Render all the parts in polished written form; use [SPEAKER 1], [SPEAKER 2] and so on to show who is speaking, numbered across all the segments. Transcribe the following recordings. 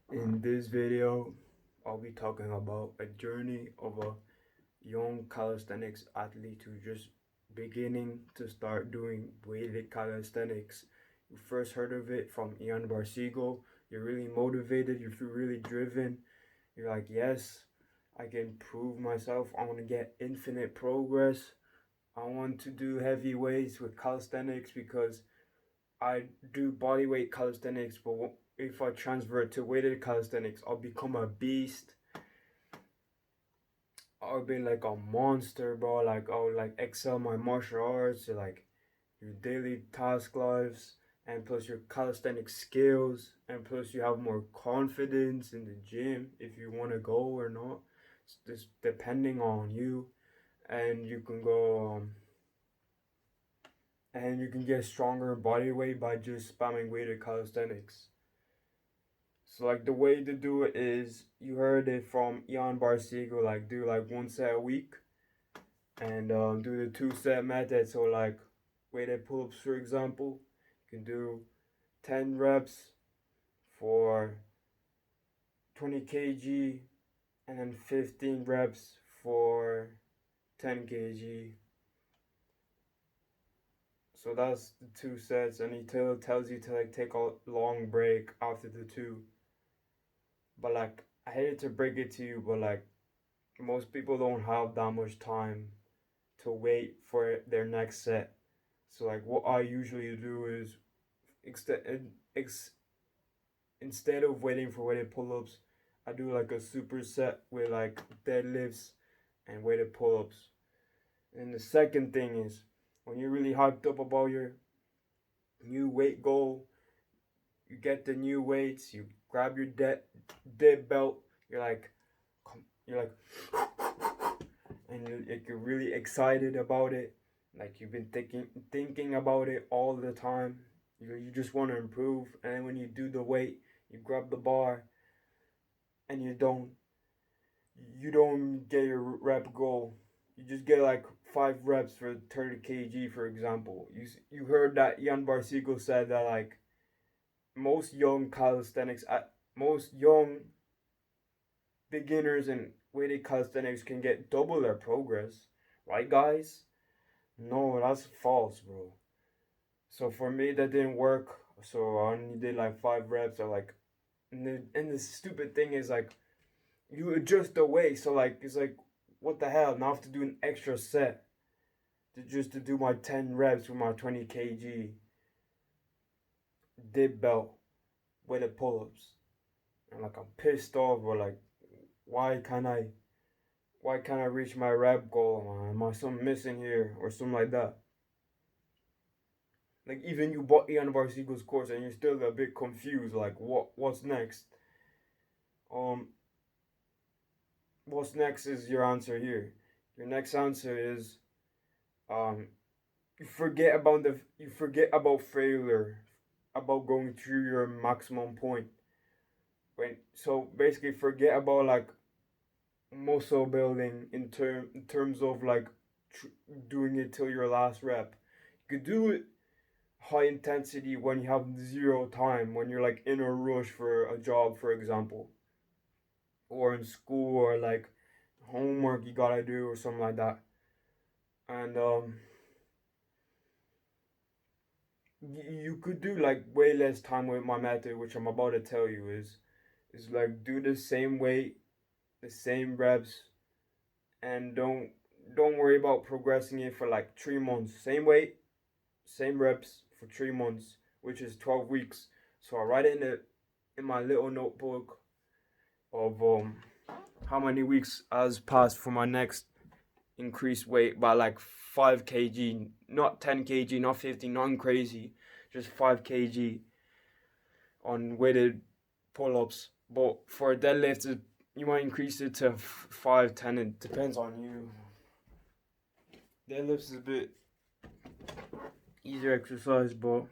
[SPEAKER 1] In this video, I'll be talking about a journey of a young calisthenics athlete who's just beginning to start doing weighted calisthenics. You first heard of it from Ian Barsigo. You're really motivated, you feel really driven. You're like, yes, I can prove myself. I want to get infinite progress. I want to do heavy weights with calisthenics because I do bodyweight calisthenics, but if I transfer to weighted calisthenics, I'll become a beast. I'll be like a monster, bro. Like I'll like excel my martial arts, like your daily task lives, and plus your calisthenic skills, and plus you have more confidence in the gym if you want to go or not. It's just depending on you, and you can go. And you can get stronger body weight by just spamming weighted calisthenics. So like the way to do it is you heard it from Ian Barsigo, like do like 1 set a week and do the 2 set method. So like weighted pull-ups for example, you can do 10 reps for 20 kg and then 15 reps for 10 kg. So that's the 2 sets, and he tells you to like take a long break after the two. But like I hated to break it to you, but like most people don't have that much time to wait for their next set. So like what I usually do is ex- instead of waiting for weighted pull-ups, I do like a superset with like deadlifts and weighted pull-ups. And the second thing is when you're really hyped up about your new weight goal, you get the new weights, you grab your dead belt, you're like, you're like, and you're really excited about it. Like you've been thinking about it all the time. You just want to improve, and then when you do the weight, you grab the bar, and you don't get your rep goal. You just get like 5 reps for 30 kg, for example. You heard that Jan Barsigo said that like most young calisthenics, most young beginners in weighted calisthenics can get double their progress, right, guys? No, that's false, bro. So for me, that didn't work. So I only did like 5 reps. Or like, and the stupid thing is like, you adjust the weight. So like, it's like, what the hell? Now I have to do an extra set to do my 10 reps with my 20 kg dip belt with the pull-ups. And like, I'm pissed off. Or like, why can't I? Why can't I reach my rep goal? Am I something missing here or something like that? Like even you bought Ian Barsigo's course and you're still a bit confused. Like what's next? Um, what's next is your answer here. Your next answer is um, you forget about failure, about going through your maximum point. So basically forget about like muscle building in terms of like doing it till your last rep. You could do it high intensity when you have zero time, when you're like in a rush for a job, for example, or in school, or like homework you gotta do or something like that. And you could do like way less time with my method, which I'm about to tell you is like do the same weight, the same reps, and don't worry about progressing it for like 3 months. Same weight, same reps for 3 months, which is 12 weeks. So I write it in my little notebook of how many weeks has passed for my next increased weight by like 5 kg, not 10 kg, not 50, nothing crazy, just 5 kg on weighted pull-ups. But for deadlifts, you might increase it to 5, 10. It depends on you. Deadlifts is a bit easier exercise, but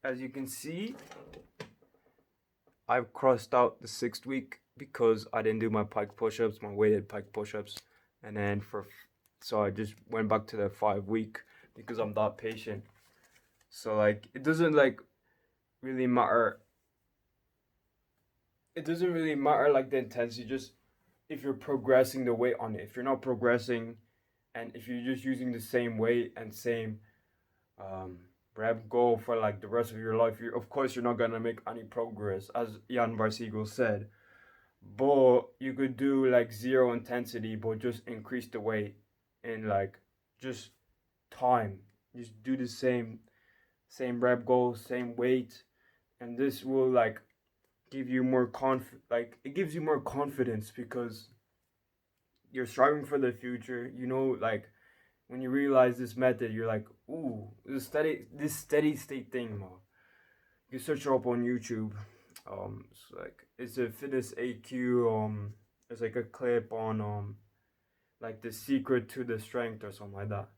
[SPEAKER 1] as you can see, I've crossed out the 6th week because I didn't do my pike push-ups, my weighted pike push-ups, and then so I just went back to the 5 week because I'm that patient. So like it doesn't like really matter it doesn't really matter like the intensity, just if you're progressing the weight on it. If you're not progressing, and if you're just using the same weight and same um rep goal for like the rest of your life, you of course you're not gonna make any progress, as Jan Barsiegel said. But you could do like zero intensity, but just increase the weight in like just time. Just do the same rep goals, same weight, and this will like give you more like it gives you more confidence because you're striving for the future. You know, like when you realize this method, you're like, ooh, this steady state thing, man. You search it up on YouTube. It's like it's a fitness AQ. It's like a clip on like the secret to the strength or something like that.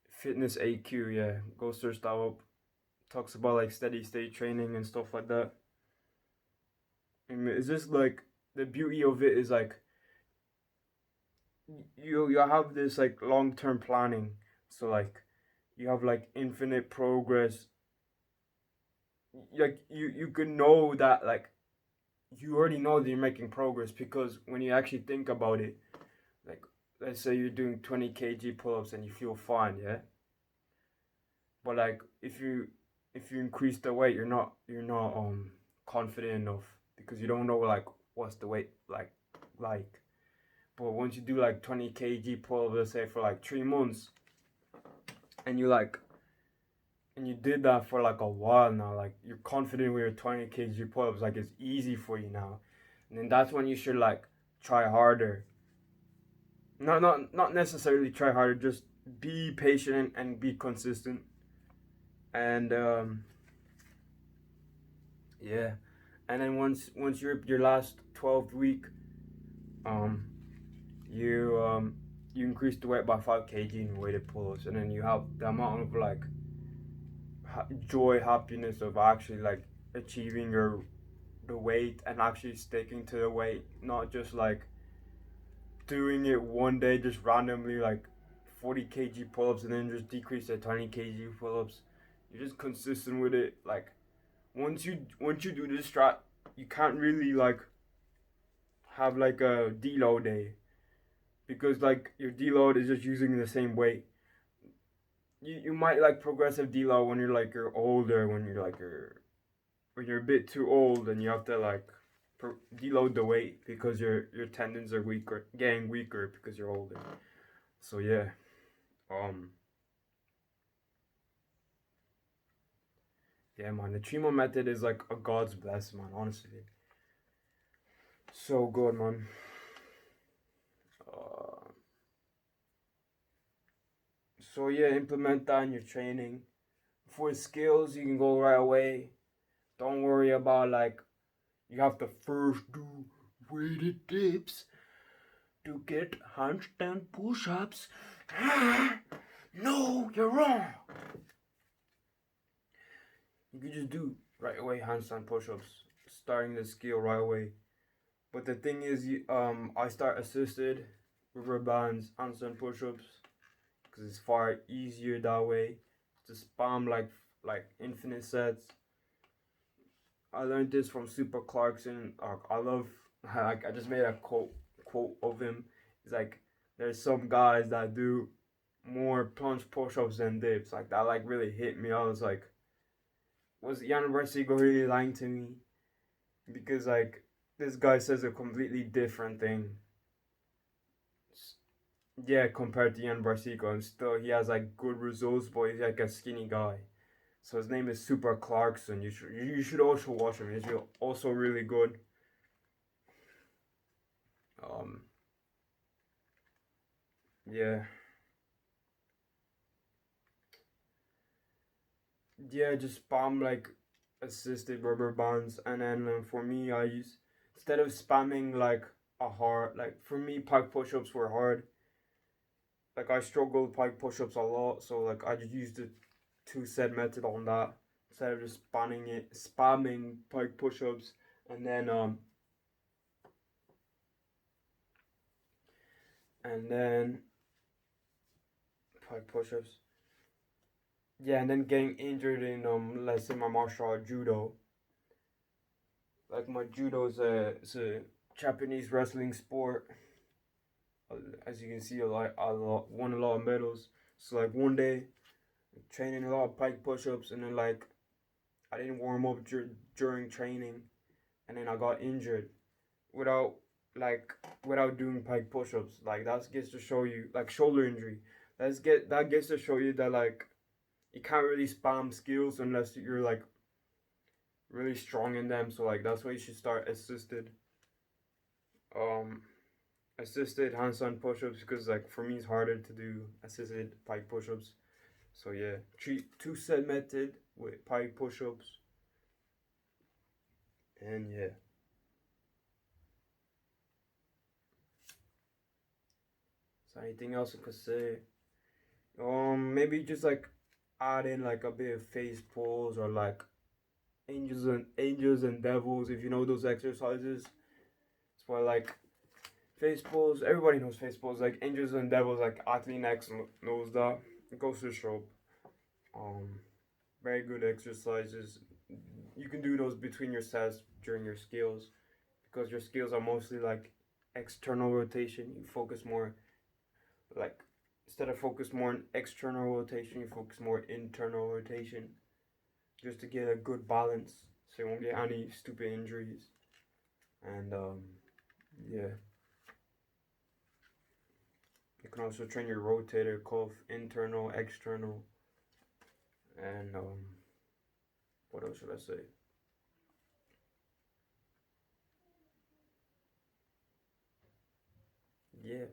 [SPEAKER 1] Fitness AQ, yeah. Go search that up. Talks about like steady state training and stuff like that. And it's just like the beauty of it is like you have this like long term planning. So like you have like infinite progress. Like you could know that like you already know that you're making progress because when you actually think about it, like let's say you're doing 20 kg pull-ups and you feel fine, yeah. But like if you increase the weight, you're not confident enough because you don't know like what's the weight like. But once you do like 20 kg pull-ups, let's say for like 3 months, and you did that for like a while now, like you're confident with your 20 kg pull-ups, like it's easy for you now, and then that's when you should like try harder. Not necessarily try harder, just be patient and be consistent. And yeah, and then once you're your last 12th week, um you increase the weight by 5 kg in weighted pull-ups, and then you have the amount of like joy, happiness of actually like achieving your the weight and actually sticking to the weight, not just like doing it one day just randomly like 40 kg pull-ups and then just decrease to 20 kg pull-ups. You're just consistent with it. Like once you do this strat, you can't really like have like a deload day because like your deload is just using the same weight. You might like progressive deload when you're older, when you're a bit too old and you have to like deload the weight because your tendons are weaker, getting weaker because you're older. So yeah, um, yeah, man, the Trimo method is like a God's bless, man. Honestly, so good, man. Uh, so yeah, implement that in your training. For skills, you can go right away. Don't worry about like you have to first do weighted dips to get handstand push-ups. No, you're wrong. You could just do right away handstand push-ups, starting the skill right away. But the thing is, I start assisted rubber bands handstand push-ups because it's far easier that way. To spam like infinite sets. I learned this from Super Clarkson. I love like I just made a quote of him. It's like there's some guys that do more plunge push-ups than dips. Like that like really hit me. I was like, was Jan Barsigo really lying to me? Because like this guy says a completely different thing. Yeah, compared to Jan Barsigo, and still he has like good results, but he's like a skinny guy. So his name is Super Clarkson. You should also watch him. He's also really good. Um, yeah, yeah. Just spam like assisted rubber bands, and then for me, I use instead of spamming like a hard like for me, pike push-ups were hard. Like I struggled with pike push-ups a lot, so like I just used the two-set method on that instead of just spamming pike push-ups, and then and then pike push-ups. Yeah, and then getting injured in let's say my martial art judo. Like my judo is it's a Japanese wrestling sport. As you can see, won a lot of medals. So like one day, training a lot of pike push-ups, and then like I didn't warm up during training, and then I got injured without like without doing pike push-ups. Like that gets to show you like shoulder injury. That gets to show you that like you can't really spam skills unless you're like really strong in them. So like that's why you should start um assisted handstand push-ups, because like for me it's harder to do assisted pike push-ups. So yeah, two set method with pike push-ups, and yeah. So anything else I could say? Maybe just like add in like a bit of face pulls, or like angels and devils, if you know those exercises. It's why like face pulls. Everybody knows face pulls. Like angels and devils, like Calisthenics knows that. It goes to show. Um, Very good exercises. You can do those between your sets during your skills, because your skills are mostly like external rotation. You focus more like instead of focus more on external rotation, you focus more internal rotation, just to get a good balance, so you won't get any stupid injuries. And yeah, you can also train your rotator cuff, internal, external, and what else should I say? Yeah.